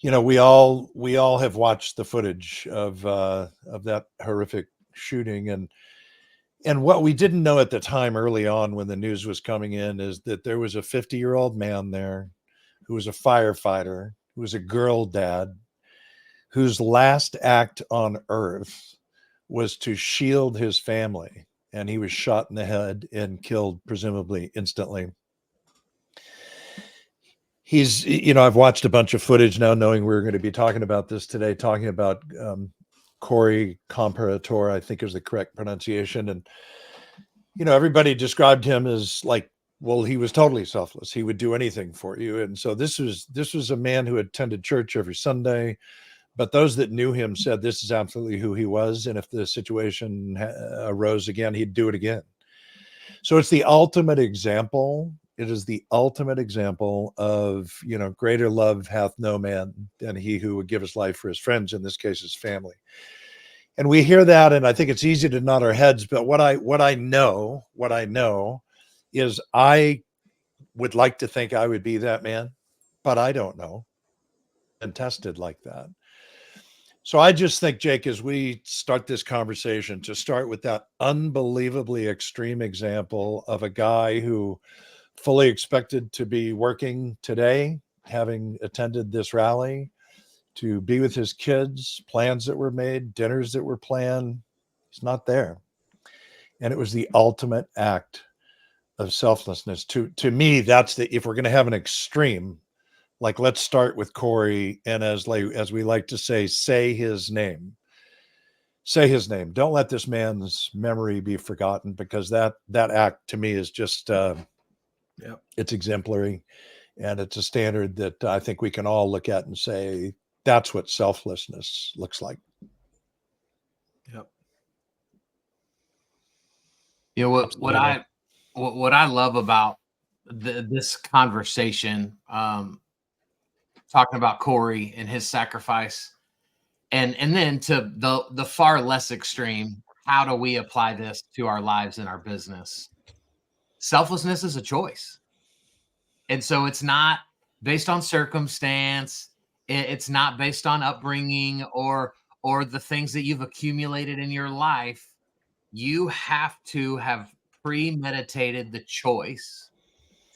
We all have watched the footage of that horrific shooting, and what we didn't know at the time, early on when the news was coming in, is that there was a 50-year-old man there who was a firefighter, who was a girl dad, whose last act on earth was to shield his family, and he was shot in the head and killed, presumably instantly. I've watched a bunch of footage now, knowing we were going to be talking about this today, talking about Corey Comparator, I think is the correct pronunciation. And, everybody described him as like, well, he was totally selfless. He would do anything for you. And so this was a man who attended church every Sunday, but those that knew him said this is absolutely who he was. And if the situation arose again, he'd do it again. So it's the ultimate example. It is the ultimate example of, greater love hath no man than he who would give his life for his friends, in this case, his family. And we hear that, and I think it's easy to nod our heads. But what I know is, I would like to think I would be that man, but I don't know. And tested like that. So I just think, Jake, as we start this conversation, to start with that unbelievably extreme example of a guy who fully expected to be working today, having attended this rally, to be with his kids, plans that were made, dinners that were planned. He's not there. And it was the ultimate act of selflessness. To me, that's if we're going to have an extreme, like, let's start with Corey, and as we like to say his name. Say his name. Don't let this man's memory be forgotten, because that act to me is just it's exemplary, and it's a standard that I think we can all look at and say, that's what selflessness looks like. Yep. What I love about this conversation, talking about Corey and his sacrifice, and then to the far less extreme, how do we apply this to our lives and our business? Selflessness is a choice. And so it's not based on circumstance. It's not based on upbringing or the things that you've accumulated in your life. You have to have premeditated the choice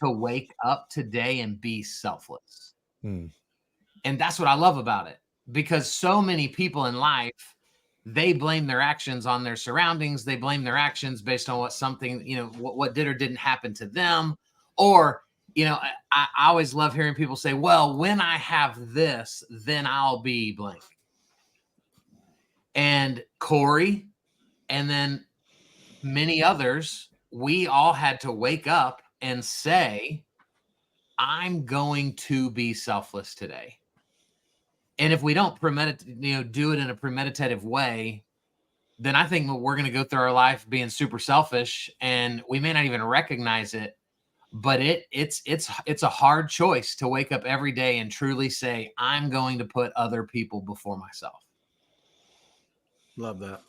to wake up today and be selfless. And that's what I love about it, because so many people in life, they blame their actions on their surroundings. They blame their actions based on what did or didn't happen to them. Or, I always love hearing people say, well, when I have this, then I'll be blank. And Corey, and then many others, we all had to wake up and say, I'm going to be selfless today. And if we don't do it in a premeditative way, then I think we're going to go through our life being super selfish, and we may not even recognize it. But it's a hard choice to wake up every day and truly say, I'm going to put other people before myself. Love that.